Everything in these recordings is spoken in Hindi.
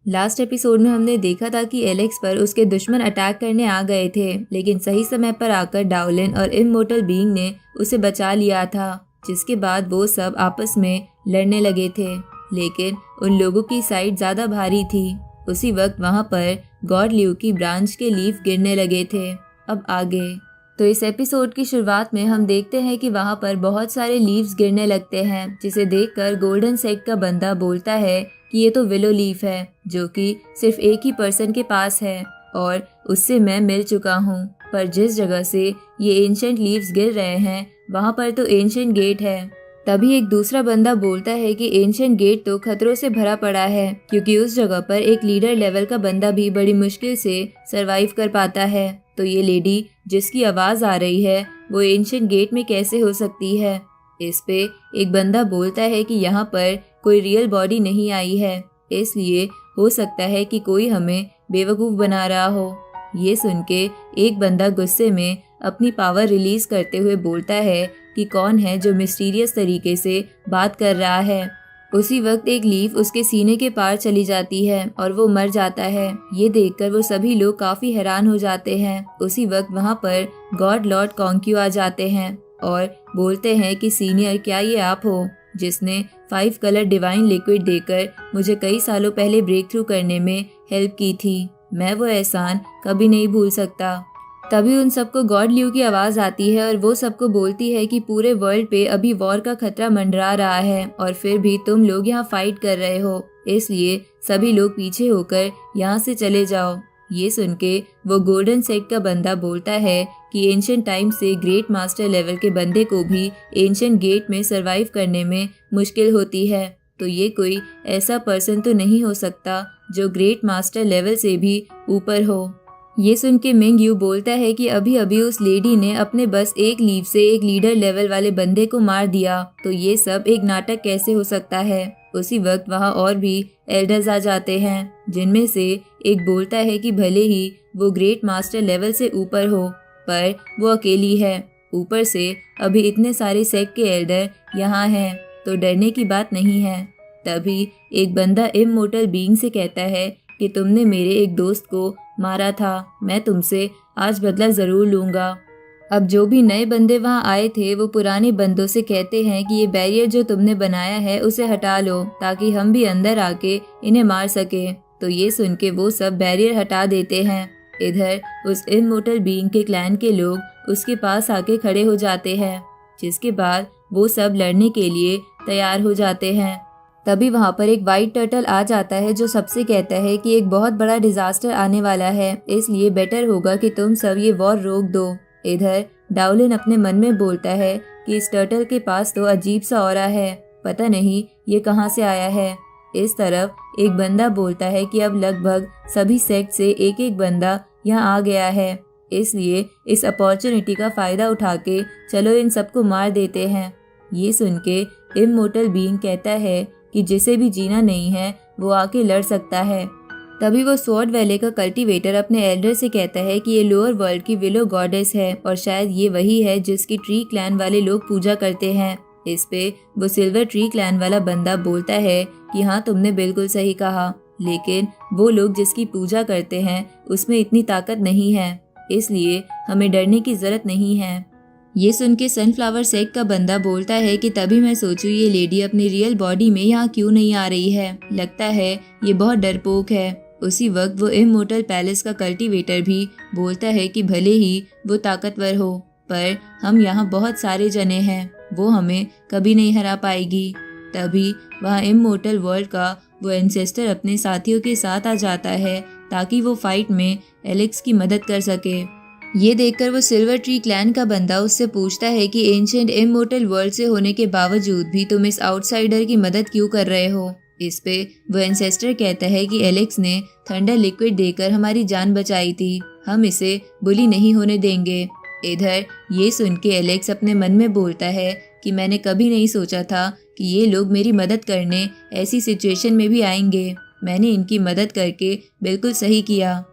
लास्ट एपिसोड में हमने देखा था कि एलेक्स पर उसके दुश्मन अटैक करने आ गए थे, लेकिन सही समय पर आकर डाउलिन और इमोर्टल बीइंग ने उसे बचा लिया था, जिसके बाद वो सब आपस में लड़ने लगे थे। लेकिन उन लोगों की साइड ज्यादा भारी थी। उसी वक्त वहाँ पर गॉड ल्यू की ब्रांच के लीफ गिरने लगे थे। अब आगे तो इस एपिसोड की शुरुआत में हम देखते हैं कि वहाँ पर बहुत सारे लीव्स गिरने लगते हैं, जिसे देखकर गोल्डन सेक्ट का बंदा बोलता है कि ये तो विलो लीफ है, जो कि सिर्फ एक ही पर्सन के पास है और उससे मैं मिल चुका हूँ। पर जिस जगह से ये एंशंट लीव्स गिर रहे हैं वहाँ पर तो एंशंट गेट है। तभी एक दूसरा बंदा बोलता है कि एंशंट गेट तो खतरों से भरा पड़ा है, क्योंकि उस जगह पर एक लीडर लेवल का बंदा भी बड़ी मुश्किल से सरवाइव कर पाता है। तो ये लेडी जिसकी आवाज आ रही है वो एंशंट गेट में कैसे हो सकती है। इस पे एक बंदा बोलता है कि यहाँ पर कोई रियल बॉडी नहीं आई है, इसलिए हो सकता है कि कोई हमें बेवकूफ बना रहा हो। ये सुन के एक बंदा गुस्से में अपनी पावर रिलीज करते हुए बोलता है कि कौन है जो मिस्टीरियस तरीके से बात कर रहा है। उसी वक्त एक लीफ उसके सीने के पार चली जाती है और वो मर जाता है। ये देखकर वो सभी लोग काफी हैरान हो जाते हैं। उसी वक्त वहाँ पर गॉड लॉर्ड कॉन्क्यू आ जाते हैं और बोलते हैं कि सीनियर, क्या ये आप हो जिसने 5 कलर डिवाइन लिक्विड देकर मुझे कई सालों पहले ब्रेक थ्रू करने में हेल्प की थी। मैं वो एहसान कभी नहीं भूल सकता। तभी उन सबको गॉड ल्यू की आवाज आती है और वो सबको बोलती है कि पूरे वर्ल्ड पे अभी वॉर का खतरा मंडरा रहा है और फिर भी तुम लोग यहाँ फाइट कर रहे हो, इसलिए सभी लोग पीछे होकर यहाँ से चले जाओ। ये सुन के वो गोल्डन सेक्ट का बंदा बोलता है कि एंशिएंट टाइम से ग्रेट मास्टर लेवल के बंदे को भी एंशिएंट गेट में सरवाइव करने में मुश्किल होती है, तो ये कोई ऐसा पर्सन तो नहीं हो सकता जो ग्रेट मास्टर लेवल से भी ऊपर हो। ये सुन के मिंग यू बोलता है कि अभी अभी उस लेडी ने अपने बस एक लीव से एक लीडर लेवल वाले बंदे को मार दिया, तो ये सब एक नाटक कैसे हो सकता है। उसी वक्त वहाँ और भी एल्डर्स आ जाते हैं, जिनमें से एक बोलता है कि भले ही वो ग्रेट मास्टर लेवल से ऊपर हो, पर वो अकेली है। ऊपर से अभी इतने सारे सेक्ट के एल्डर यहाँ हैं, तो डरने की बात नहीं है। तभी एक बंदा इममोर्टल बीइंग से कहता है कि तुमने मेरे एक दोस्त को मारा था, मैं तुमसे आज बदला जरूर लूंगा। अब जो भी नए बंदे वहाँ आए थे वो पुराने बंदों से कहते हैं कि ये बैरियर जो तुमने बनाया है उसे हटा लो, ताकि हम भी अंदर आके इन्हें मार सके। तो ये सुन के वो सब बैरियर हटा देते हैं। इधर उस इममोर्टल बीइंग के क्लैन के लोग उसके पास आके खड़े हो जाते हैं, जिसके बाद वो सब लड़ने के लिए तैयार हो जाते हैं। तभी वहाँ पर एक वाइट टर्टल आ जाता है जो सबसे कहता है कि एक बहुत बड़ा डिजास्टर आने वाला है, इसलिए बेटर होगा कि तुम सब ये वॉर रोक दो। इधर डाउलिन अपने मन में बोलता है कि इस टर्टल के पास तो अजीब सा ऑरा है, पता नहीं ये कहाँ से आया है। इस तरफ एक बंदा बोलता है कि अब लगभग सभी सेक्ट से एक एक बंदा यहाँ आ गया है, इसलिए इस अपॉर्चुनिटी का फायदा उठा के चलो इन सबको मार देते हैं। ये सुन के इममोर्टल बीइंग कहता है कि जिसे भी जीना नहीं है वो आके लड़ सकता है। तभी वो स्वॉर्ड वैले का कल्टीवेटर अपने एल्डर से कहता है कि ये लोअर वर्ल्ड की विलो गॉडेस है और शायद ये वही है जिसकी ट्री क्लैन वाले लोग पूजा करते हैं। इस पे वो सिल्वर ट्री क्लैन वाला बंदा बोलता है कि हाँ, तुमने बिल्कुल सही कहा, लेकिन वो लोग जिसकी पूजा करते हैं उसमें इतनी ताकत नहीं है, इसलिए हमें डरने की जरूरत नहीं है। ये सुन के सनफ्लावर सेक्ट का बंदा बोलता है कि तभी मैं सोचूं ये लेडी अपनी रियल बॉडी में यहाँ क्यों नहीं आ रही है, लगता है ये बहुत डरपोक है। उसी वक्त वो इममोर्टल पैलेस का कल्टीवेटर भी बोलता है कि भले ही वो ताकतवर हो, पर हम यहाँ बहुत सारे जने हैं, वो हमें कभी नहीं हरा पाएगी। तभी वहाँ इममोर्टल वर्ल्ड का वो एंसेस्टर अपने साथियों के साथ आ जाता है ताकि वो फाइट में एलेक्स की मदद कर सके। ये देखकर वो सिल्वर ट्री क्लैन का बंदा उससे पूछता है कि एंशिएंट इममोर्टल वर्ल्ड से होने के बावजूद भी तुम इस आउटसाइडर की मदद क्यों कर रहे हो। इस पे वो एंसेस्टर कहता है कि एलेक्स ने थंडर लिक्विड देकर हमारी जान बचाई थी, हम इसे बुली नहीं होने देंगे। इधर ये सुन के एलेक्स अपने मन में बोलता है कि मैंने कभी नहीं सोचा था कि ये लोग मेरी मदद करने ऐसी सिचुएशन में भी आएंगे, मैंने इनकी मदद करके बिल्कुल सही किया।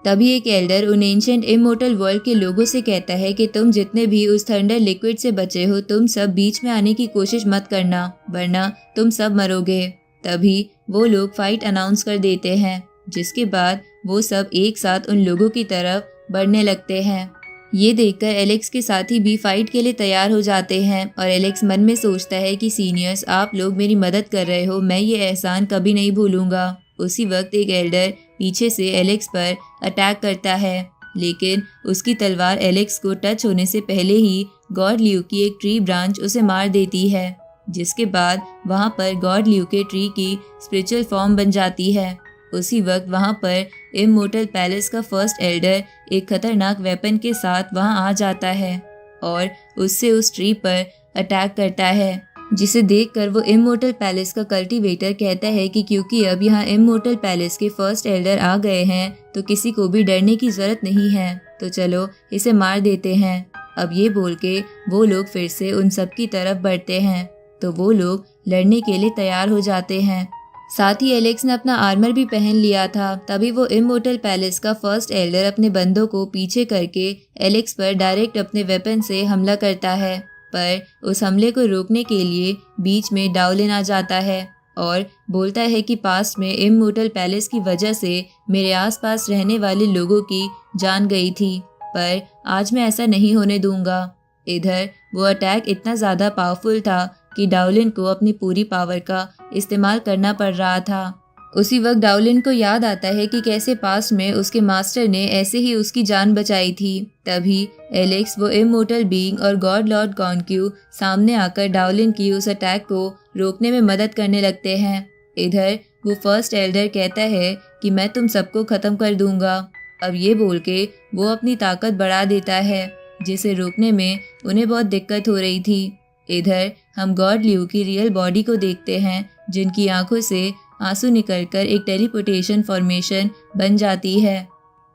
तभी एक एल्डर उन एंशिएंट इममोर्टल वर्ल्ड के लोगों से कहता है कि तुम जितने भी उस थंडर लिक्विड से बचे हो, तुम सब बीच में आने की कोशिश मत करना, वरना तुम सब मरोगे। तभी वो लोग फाइट अनाउंस कर देते हैं, जिसके बाद वो सब एक साथ उन लोगों की तरफ बढ़ने लगते हैं। ये देखकर एलेक्स के साथी भी फाइट के लिए तैयार हो जाते हैं और एलेक्स मन में सोचता है कि सीनियर्स, आप लोग मेरी मदद कर रहे हो, मैं ये एहसान कभी नहीं भूलूंगा। उसी वक्त एक एल्डर पीछे से एलेक्स पर अटैक करता है, लेकिन उसकी तलवार एलेक्स को टच होने से पहले ही गॉड ल्यू की एक ट्री ब्रांच उसे मार देती है, जिसके बाद वहाँ पर गॉड ल्यू के ट्री की स्पिरिचुअल फॉर्म बन जाती है। उसी वक्त वहाँ पर इमोर्टल पैलेस का फर्स्ट एल्डर एक खतरनाक वेपन के साथ वहाँ आ जाता है और उससे उस ट्री पर अटैक करता है, जिसे देखकर वो इमोर्टल पैलेस का कल्टीवेटर कहता है कि क्योंकि अब यहाँ इमोर्टल पैलेस के फर्स्ट एल्डर आ गए हैं तो किसी को भी डरने की जरूरत नहीं है, तो चलो इसे मार देते हैं। अब ये बोल के वो लोग फिर से उन सब की तरफ बढ़ते हैं, तो वो लोग लड़ने के लिए तैयार हो जाते हैं। साथ ही एलेक्स ने अपना आर्मर भी पहन लिया था। तभी वो इमोर्टल पैलेस का फर्स्ट एल्डर अपने बंदों को पीछे करके एलेक्स पर डायरेक्ट अपने वेपन से हमला करता है, पर उस हमले को रोकने के लिए बीच में डाउलिन आ जाता है और बोलता है कि पास्ट में इमोर्टल पैलेस की वजह से मेरे आसपास रहने वाले लोगों की जान गई थी, पर आज मैं ऐसा नहीं होने दूंगा। इधर वो अटैक इतना ज़्यादा पावरफुल था कि डाउलिन को अपनी पूरी पावर का इस्तेमाल करना पड़ रहा था। उसी वक्त डाउलिन को याद आता है कि कैसे पास्ट में उसके मास्टर ने ऐसे ही उसकी जान बचाई थी। तभी एलेक्स, वो इमोर्टल बीइंग और गॉड लॉर्ड कॉन्क्यू सामने आकर डाउलिन की उस अटैक को रोकने में मदद करने लगते हैं। इधर वो फर्स्ट एल्डर कहता है कि मैं तुम सबको खत्म कर दूंगा। अब ये बोल के वो अपनी ताकत बढ़ा देता है, जिसे रोकने में उन्हें बहुत दिक्कत हो रही थी। इधर हम गॉड ल्यू की रियल बॉडी को देखते हैं, जिनकी आंखों से आंसू निकलकर एक टेलीपोर्टेशन फॉर्मेशन बन जाती है।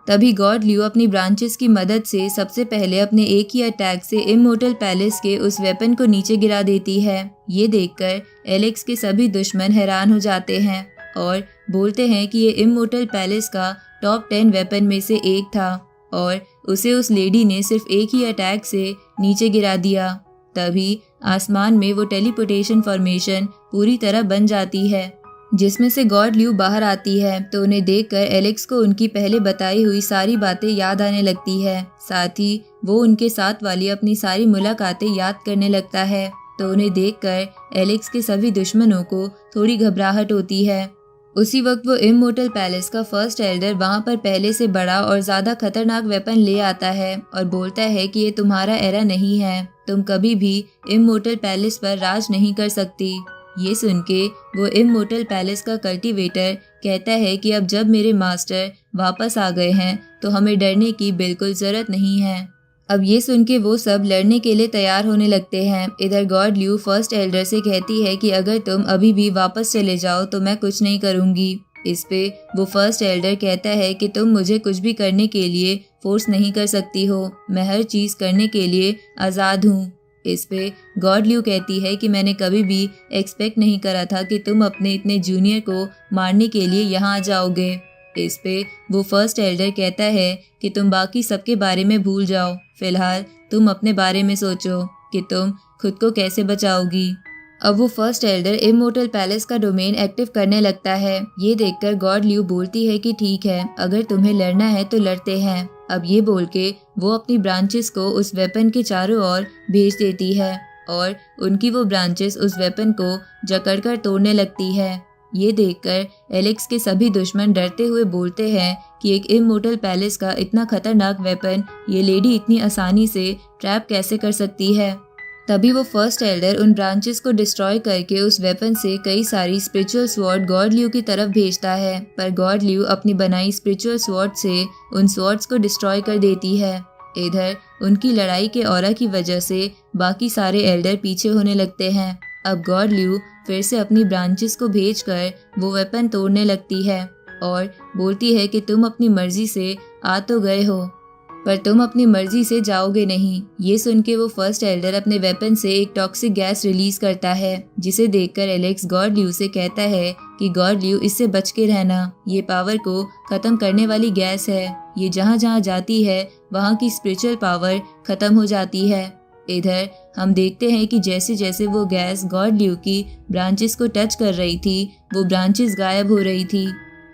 तभी गॉड ल्यू अपनी ब्रांचेस की मदद से सबसे पहले अपने एक ही अटैक से इमोर्टल पैलेस के उस वेपन को नीचे गिरा देती है। ये देखकर एलेक्स के सभी दुश्मन हैरान हो जाते हैं और बोलते हैं कि ये इमोर्टल पैलेस का टॉप 10 वेपन में से एक था और उसे उस लेडी ने सिर्फ एक ही अटैक से नीचे गिरा दिया। तभी आसमान में वो टेलीपोर्टेशन फॉर्मेशन पूरी तरह बन जाती है, जिसमें से गॉड ल्यू बाहर आती है। तो उन्हें देखकर एलेक्स को उनकी पहले बताई हुई सारी बातें याद आने लगती है। साथ ही वो उनके साथ वाली अपनी सारी मुलाकातें याद करने लगता है। तो उन्हें देखकर एलेक्स के सभी दुश्मनों को थोड़ी घबराहट होती है। उसी वक्त वो इमोर्टल पैलेस का फर्स्ट एल्डर वहाँ पर पहले से बड़ा और ज़्यादा खतरनाक वेपन ले आता है और बोलता है कि ये तुम्हारा एरा नहीं है, तुम कभी भी इमोर्टल पैलेस पर राज नहीं कर सकती। ये सुन के वो इमोर्टल पैलेस का कल्टीवेटर कहता है कि अब जब मेरे मास्टर वापस आ गए हैं तो हमें डरने की बिल्कुल ज़रूरत नहीं है। अब ये सुन के वो सब लड़ने के लिए तैयार होने लगते हैं। इधर गॉड ल्यू फर्स्ट एल्डर से कहती है कि अगर तुम अभी भी वापस चले जाओ तो मैं कुछ नहीं करूँगी। इस पे वो फर्स्ट एल्डर कहता है कि तुम मुझे कुछ भी करने के लिए फोर्स नहीं कर सकती हो, मैं हर चीज़ करने के लिए आज़ाद हूँ। इस पे गॉड ल्यू कहती है कि मैंने कभी भी एक्सपेक्ट नहीं करा था कि तुम अपने इतने जूनियर को मारने के लिए यहाँ आ जाओगे। इस पे वो फर्स्ट एल्डर कहता है कि तुम बाकी सबके बारे में भूल जाओ, फिलहाल तुम अपने बारे में सोचो कि तुम खुद को कैसे बचाओगी। अब वो फर्स्ट एल्डर इमोर्टल पैलेस का डोमेन एक्टिव करने लगता है। ये देखकर गॉड ल्यू बोलती है कि ठीक है, अगर तुम्हें लड़ना है तो लड़ते हैं। अब ये बोल के वो अपनी ब्रांचेस को उस वेपन के चारों ओर भेज देती है और उनकी वो ब्रांचेस उस वेपन को जकड़कर तोड़ने लगती है। ये देखकर एलेक्स के सभी दुश्मन डरते हुए बोलते हैं कि एक इमोर्टल पैलेस का इतना खतरनाक वेपन ये लेडी इतनी आसानी से ट्रैप कैसे कर सकती है। तभी वो फर्स्ट एल्डर उन ब्रांचेस को डिस्ट्रॉय करके उस वेपन से कई सारी स्पिरिचुअल स्वॉर्ड गॉड ल्यू की तरफ भेजता है, पर गॉड ल्यू अपनी बनाई स्पिरिचुअल स्वॉर्ड से उन स्वॉर्ड्स को डिस्ट्रॉय कर देती है। इधर उनकी लड़ाई के ऑरा की वजह से बाकी सारे एल्डर पीछे होने लगते हैं। अब गॉड ल्यू फिर से अपनी ब्रांचेस को भेजकर वो वेपन तोड़ने लगती है और बोलती है कि तुम अपनी मर्जी से आ तो गए हो, पर तुम अपनी मर्जी से जाओगे नहीं। ये सुन के वो फर्स्ट एल्डर अपने वेपन से एक टॉक्सिक गैस रिलीज करता है, जिसे देखकर एलेक्स गॉड ल्यू से कहता है कि गॉड ल्यू, इससे बच के रहना, ये पावर को खत्म करने वाली गैस है। ये जहाँ जहाँ जाती है वहाँ की स्पिरिचुअल पावर खत्म हो जाती है। इधर हम देखते हैं कि जैसे जैसे वो गैस गॉड ल्यू की ब्रांचेस को टच कर रही थी, वो ब्रांचेस गायब हो रही थी।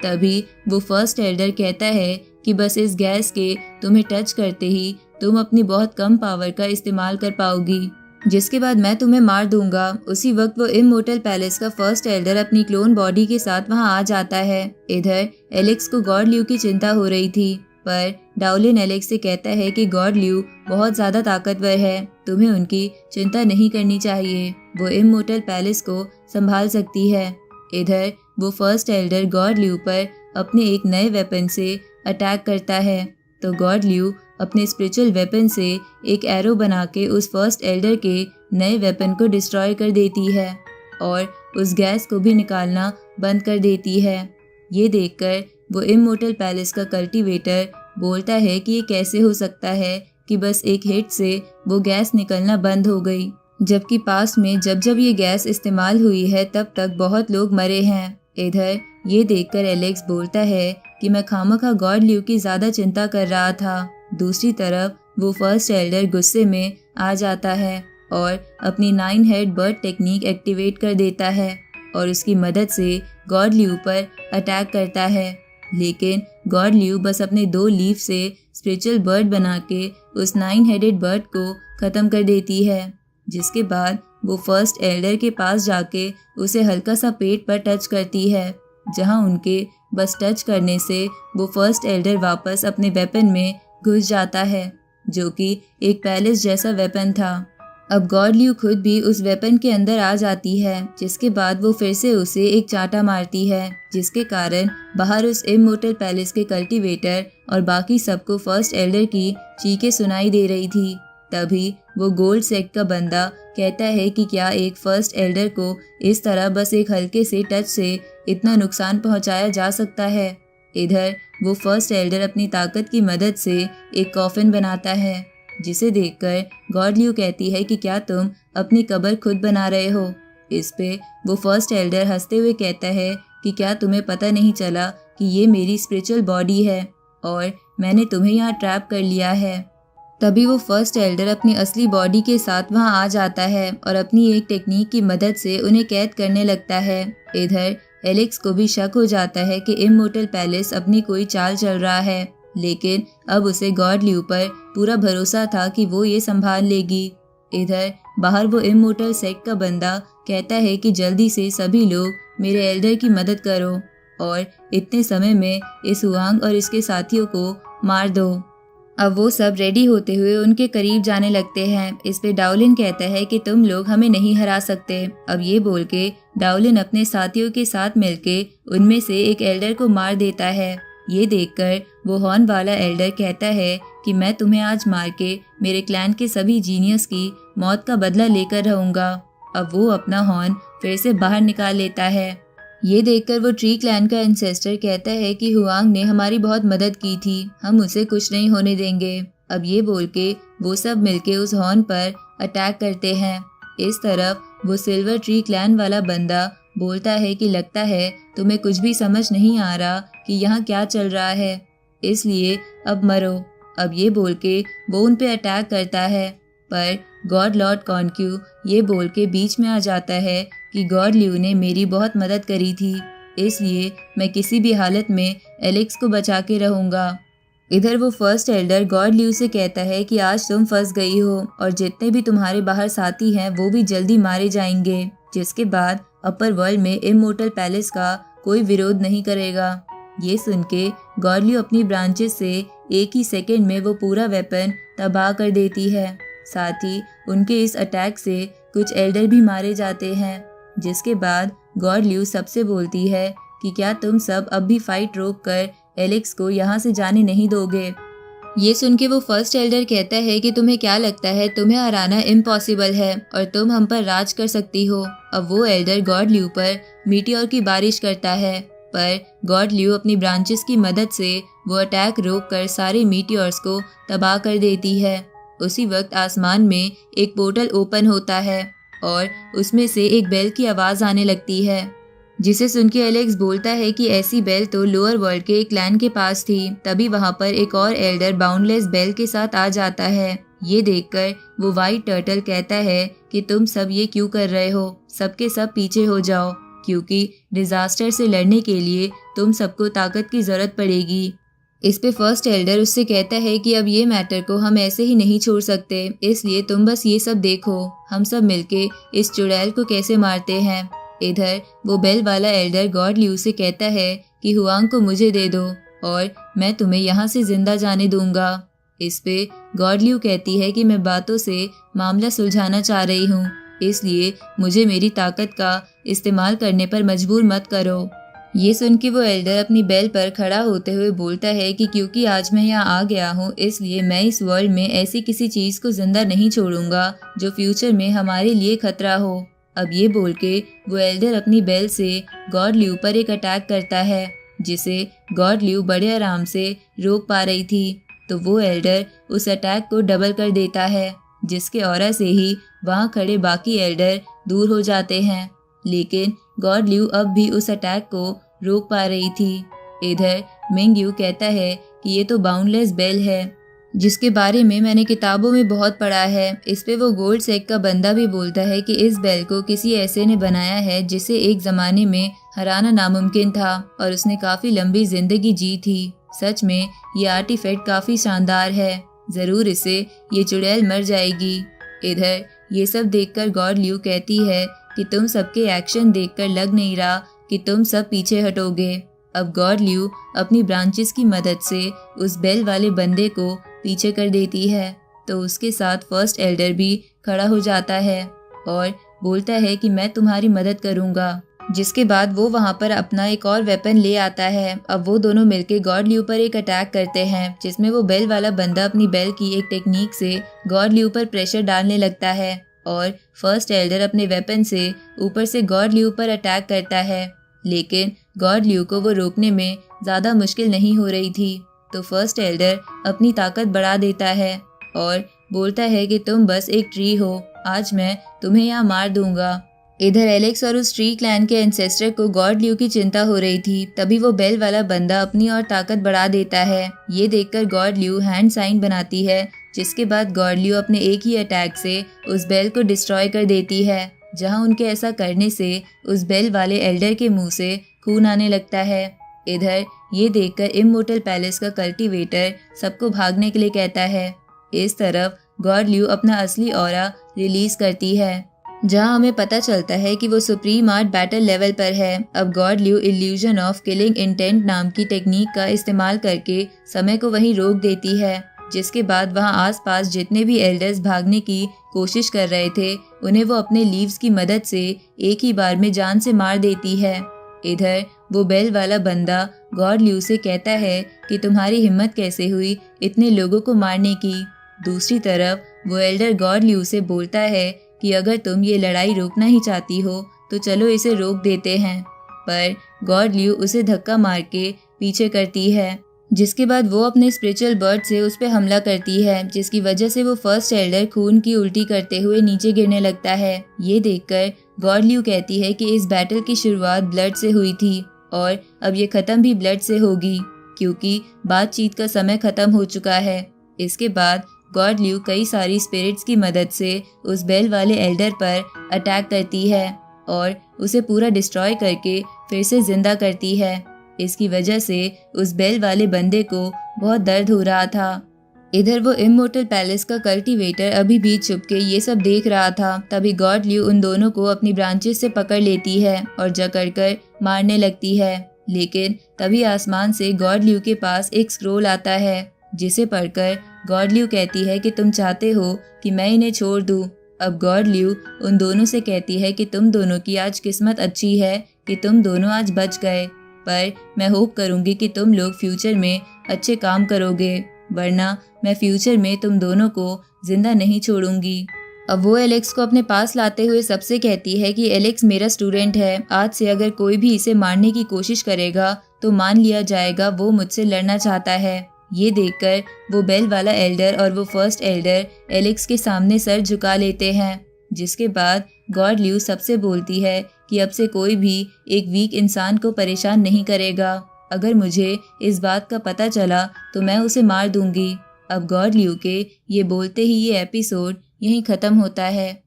तभी वो फर्स्ट एल्डर कहता है कि बस इस गैस के तुम्हें टच करते ही तुम अपनी बहुत कम पावर का इस्तेमाल कर पाओगी, जिसके बाद मैं तुम्हें मार दूंगा। उसी वक्त वो इमोर्टल पैलेस का फर्स्ट एल्डर अपनी क्लोन बॉडी के साथ वहां आ जाता है। इधर एलेक्स को गॉड ल्यू की चिंता हो रही थी, पर डाउलिन एलेक्स से कहता है कि गॉड ल्यू बहुत ज्यादा ताकतवर है, तुम्हें उनकी चिंता नहीं करनी चाहिए, वो इमोर्टल पैलेस को संभाल सकती है। इधर वो फर्स्ट एल्डर गॉड ल्यू पर अपने एक नए वेपन से अटैक करता है, तो गॉड ल्यू अपने स्पिरिचुअल वेपन से एक एरो बना के उस फर्स्ट एल्डर के नए वेपन को डिस्ट्रॉय कर देती है और उस गैस को भी निकालना बंद कर देती है। ये देखकर वो इमोर्टल पैलेस का कल्टीवेटर बोलता है कि ये कैसे हो सकता है कि बस एक हिट से वो गैस निकलना बंद हो गई, जबकि पास में जब जब ये गैस इस्तेमाल हुई है तब तक बहुत लोग मरे हैं। इधर ये देखकर एलेक्स बोलता है कि मैं खामखा गॉड ल्यू की ज़्यादा चिंता कर रहा था। दूसरी तरफ वो फर्स्ट एल्डर गुस्से में आ जाता है और अपनी 9 हेड बर्ड टेक्निक एक्टिवेट कर देता है और उसकी मदद से गॉड ल्यू पर अटैक करता है, लेकिन गॉड ल्यू बस अपने 2 लीफ से स्पिरिचुअल बर्ड बना के उस 9 हेडेड बर्ड को ख़त्म कर देती है, जिसके बाद वो फर्स्ट एल्डर के पास जाके उसे हल्का सा पेट पर टच करती है, जहां उनके बस टच करने से वो फर्स्ट एल्डर वापस अपने वेपन में घुस जाता है, जो कि एक पैलेस जैसा वेपन था। अब गॉड ल्यू खुद भी उस वेपन के अंदर आ जाती है, जिसके बाद वो फिर से उसे एक चांटा मारती है, जिसके कारण बाहर उस इमोर्टल पैलेस के कल्टीवेटर और बाकी सबको फर्स्ट एल्डर की चीखें सुनाई दे रही थी। तभी वो गोल्ड सेट का बंदा कहता है कि क्या एक फर्स्ट एल्डर को इस तरह बस एक हल्के से टच से इतना नुकसान पहुंचाया जा सकता है। इधर वो फर्स्ट एल्डर अपनी ताकत की मदद से एक कॉफिन बनाता है, जिसे देखकर गॉड ल्यू कहती है कि क्या तुम अपनी कब्र खुद बना रहे हो। इस पे वो फर्स्ट एल्डर हंसते हुए कहता है कि क्या तुम्हें पता नहीं चला कि ये मेरी स्पिरिचुअल बॉडी है और मैंने तुम्हें यहाँ ट्रैप कर लिया है। तभी वो फर्स्ट एल्डर अपनी असली बॉडी के साथ वहाँ आ जाता है और अपनी एक टेक्निक की मदद से उन्हें कैद करने लगता है। इधर एलेक्स को भी शक हो जाता है कि इमोर्टल पैलेस अपनी कोई चाल चल रहा है, लेकिन अब उसे गॉड ल्यू पर पूरा भरोसा था कि वो ये संभाल लेगी। इधर बाहर वो इमोर्टल सेट का बंदा कहता है कि जल्दी से सभी लोग मेरे एल्डर की मदद करो और इतने समय में इस हुआंग और इसके साथियों को मार दो। अब वो सब रेडी होते हुए उनके करीब जाने लगते हैं। इस पे डाउलिन कहता है कि तुम लोग हमें नहीं हरा सकते। अब ये बोल के डाउलिन अपने साथियों के साथ मिलके उनमें से एक एल्डर को मार देता है। ये देखकर वो हॉर्न वाला एल्डर कहता है कि मैं तुम्हें आज मार के मेरे क्लैन के सभी जीनियस की मौत का बदला लेकर रहूंगा। अब वो अपना हॉर्न फिर से बाहर निकाल लेता है। ये देखकर वो ट्री क्लैन का एंसेस्टर कहता है कि हुआंग ने हमारी बहुत मदद की थी, हम उसे कुछ नहीं होने देंगे। अब ये बोल के वो सब मिलके उस हॉर्न पर अटैक करते हैं। इस तरफ वो सिल्वर ट्री क्लैन वाला बंदा बोलता है कि लगता है तुम्हें कुछ भी समझ नहीं आ रहा कि यहाँ क्या चल रहा है, इसलिए अब मरो। अब ये बोल के वो उन पे अटैक करता है, पर गॉड लॉर्ड कॉन्क्यू ये बोल के बीच में आ जाता है कि गॉड ल्यू ने मेरी बहुत मदद करी थी, इसलिए मैं किसी भी हालत में एलेक्स को बचा के रहूँगा। इधर वो फर्स्ट एल्डर गॉड ल्यू से कहता है कि आज तुम फंस गई हो और जितने भी तुम्हारे बाहर साथी हैं वो भी जल्दी मारे जाएंगे, जिसके बाद अपर वर्ल्ड में इमोर्टल पैलेस का कोई विरोध नहीं करेगा। ये सुन के गॉड ल्यू अपनी ब्रांचेस से एक ही सेकेंड में वो पूरा वेपन तबाह कर देती है। साथ ही उनके इस अटैक से कुछ एल्डर भी मारे जाते हैं, जिसके बाद गॉड ल्यू सबसे बोलती है कि क्या तुम सब अब भी फाइट रोक कर एलेक्स को यहाँ से जाने नहीं दोगे। ये सुन के वो फर्स्ट एल्डर कहता है कि तुम्हें क्या लगता है तुम्हें हराना इम्पॉसिबल है और तुम हम पर राज कर सकती हो। अब वो एल्डर गॉड ल्यू पर मीटियोर की बारिश करता है, पर गॉड ल्यू अपनी ब्रांचेस की मदद से वो अटैक रोक कर सारे मीटियोर्स को तबाह कर देती है। उसी वक्त आसमान में एक पोर्टल ओपन होता है और उसमें से एक बेल की आवाज़ आने लगती है, जिसे सुन के एलेक्स बोलता है कि ऐसी बेल तो लोअर वर्ल्ड के एक क्लैन के पास थी। तभी वहाँ पर एक और एल्डर बाउंडलेस बेल के साथ आ जाता है ये देखकर वो वाइट टर्टल कहता है कि तुम सब ये क्यों कर रहे हो, सबके सब पीछे हो जाओ, क्योंकि डिजास्टर से लड़ने के लिए तुम सबको ताकत की जरूरत पड़ेगी। इस पे फर्स्ट एल्डर उससे कहता है कि अब ये मैटर को हम ऐसे ही नहीं छोड़ सकते, इसलिए तुम बस ये सब देखो, हम सब मिलके इस चुड़ैल को कैसे मारते हैं। इधर वो बेल वाला एल्डर गॉड ल्यू से कहता है कि हुआंग को मुझे दे दो और मैं तुम्हें यहाँ से जिंदा जाने दूंगा। इस पे गॉड ल्यू कहती है कि मैं बातों से मामला सुलझाना चाह रही हूँ, इसलिए मुझे मेरी ताकत का इस्तेमाल करने पर मजबूर मत करो। ये सुन के वो एल्डर अपनी बेल पर खड़ा होते हुए बोलता है कि क्योंकि आज मैं यहाँ आ गया हूँ, इसलिए मैं इस वर्ल्ड में ऐसी किसी चीज़ को जिंदा नहीं छोड़ूंगा जो फ्यूचर में हमारे लिए खतरा हो। अब ये बोल के वो एल्डर अपनी बेल से गॉड ल्यू पर एक अटैक करता है, जिसे गॉड ल्यू बड़े आराम से रोक पा रही थी। तो वो एल्डर उस अटैक को डबल कर देता है, जिसके ऑरा से ही वहाँ खड़े बाकी एल्डर दूर हो जाते हैं। लेकिन गॉड ल्यू अब भी उस अटैक को रोक पा रही थी। इधर मिंग यू कहता है कि ये तो बाउंडलेस बेल है, जिसके बारे में मैंने किताबों में बहुत पढ़ा है। इस पे वो गोल्ड सेक का बंदा भी बोलता है कि इस बेल को किसी ऐसे ने बनाया है जिसे एक ज़माने में हराना नामुमकिन था और उसने काफ़ी लंबी जिंदगी जी थी। सच में ये आर्टिफैक्ट काफ़ी शानदार है, ज़रूर इससे ये चुड़ैल मर जाएगी। इधर ये सब देखकर गॉड ल्यू कहती है कि तुम सबके एक्शन देखकर लग नहीं रहा कि तुम सब पीछे हटोगे। अब गॉड ल्यू अपनी ब्रांचेस की मदद से उस बेल वाले बंदे को पीछे कर देती है। तो उसके साथ फर्स्ट एल्डर भी खड़ा हो जाता है और बोलता है कि मैं तुम्हारी मदद करूंगा। जिसके बाद वो वहाँ पर अपना एक और वेपन ले आता है। अब वो दोनों मिलके गॉड ल्यू पर एक अटैक करते हैं, जिसमें वो बेल वाला बंदा अपनी बेल की एक टेक्निक से गॉड ल्यू पर प्रेशर डालने लगता है और फर्स्ट एल्डर अपने वेपन से ऊपर से गॉड ल्यू पर अटैक करता है। लेकिन गॉड ल्यू को वो रोकने में ज़्यादा मुश्किल नहीं हो रही थी। तो फर्स्ट एल्डर अपनी ताकत बढ़ा देता है और बोलता है कि तुम बस एक ट्री हो, आज मैं तुम्हें यहाँ मार दूंगा। इधर एलेक्स और उस ट्री क्लैन के एंसेस्टर को गॉड ल्यू की चिंता हो रही थी। तभी वो बेल वाला बंदा अपनी और ताकत बढ़ा देता है। ये देखकर गॉड ल्यू हैंड साइन बनाती है, जिसके बाद गॉड ल्यू अपने एक ही अटैक से उस बेल को डिस्ट्रॉय कर देती है, जहां उनके ऐसा करने से उस बेल वाले एल्डर के मुंह से खून आने लगता है। इधर ये देखकर इमोर्टल पैलेस का कल्टीवेटर सबको भागने के लिए कहता है। इस तरफ गॉड ल्यू अपना असली ऑरा रिलीज करती है, जहां हमें पता चलता है कि वो सुप्रीम आर्ट बैटल लेवल पर है। अब गॉड ल्यू इल्यूजन ऑफ किलिंग इंटेंट नाम की टेक्निक का इस्तेमाल करके समय को वहीं रोक देती है, जिसके बाद वहां आसपास जितने भी एल्डर्स भागने की कोशिश कर रहे थे, उन्हें वो अपने लीव्स की मदद से एक ही बार में जान से मार देती है। इधर वो बेल वाला बंदा गॉड ल्यू से कहता है कि तुम्हारी हिम्मत कैसे हुई इतने लोगों को मारने की। दूसरी तरफ वो एल्डर गॉड ल्यू से बोलता है कि अगर तुम ये लड़ाई रोकना ही चाहती हो तो चलो इसे रोक देते हैं, पर गॉड ल्यू उसे धक्का मार के पीछे करती है, जिसके बाद वो अपने स्पिरिचुअल बर्ड से उस पर हमला करती है, जिसकी वजह से वो फर्स्ट एल्डर खून की उल्टी करते हुए नीचे गिरने लगता है। ये देखकर गॉड ल्यू कहती है कि इस बैटल की शुरुआत ब्लड से हुई थी और अब ये खत्म भी ब्लड से होगी, क्योंकि बातचीत का समय खत्म हो चुका है। इसके बाद गॉड ल्यू कई सारी स्पिरिट्स की मदद से उस बेल वाले एल्डर पर अटैक करती है और उसे पूरा डिस्ट्रॉय करके फिर से जिंदा करती है। इसकी वजह से उस बेल वाले बंदे को बहुत दर्द हो रहा था। इधर वो इमोर्टल पैलेस का कल्टीवेटर अभी भी छुपके ये सब देख रहा था। तभी गॉड ल्यू उन दोनों को अपनी ब्रांचेस से पकड़ लेती है और जकड़कर मारने लगती है। लेकिन तभी आसमान से गॉड ल्यू के पास एक स्क्रोल आता है, जिसे पढ़कर गॉड ल्यू कहती है कि तुम चाहते हो कि मैं इन्हें छोड़ दूं। अब गॉड ल्यू उन दोनों से कहती है कि तुम दोनों की आज किस्मत अच्छी है कि तुम दोनों आज बच गए, पर मैं होप करूंगी कि तुम लोग फ्यूचर में अच्छे काम करोगे, वरना मैं फ्यूचर में तुम दोनों को जिंदा नहीं छोड़ूंगी। अब वो एलेक्स को अपने पास लाते हुए सबसे कहती है कि एलेक्स मेरा स्टूडेंट है, आज से अगर कोई भी इसे मारने की कोशिश करेगा तो मान लिया जाएगा वो मुझसे लड़ना चाहता है। ये देखकर वो बेल वाला एल्डर और वो फर्स्ट एल्डर एलेक्स के सामने सर झुका लेते हैं, जिसके बाद गॉड ल्यू सबसे बोलती है कि अब से कोई भी एक वीक इंसान को परेशान नहीं करेगा। अगर मुझे इस बात का पता चला तो मैं उसे मार दूंगी। अब गॉड ल्यू के ये बोलते ही ये एपिसोड यहीं ख़त्म होता है।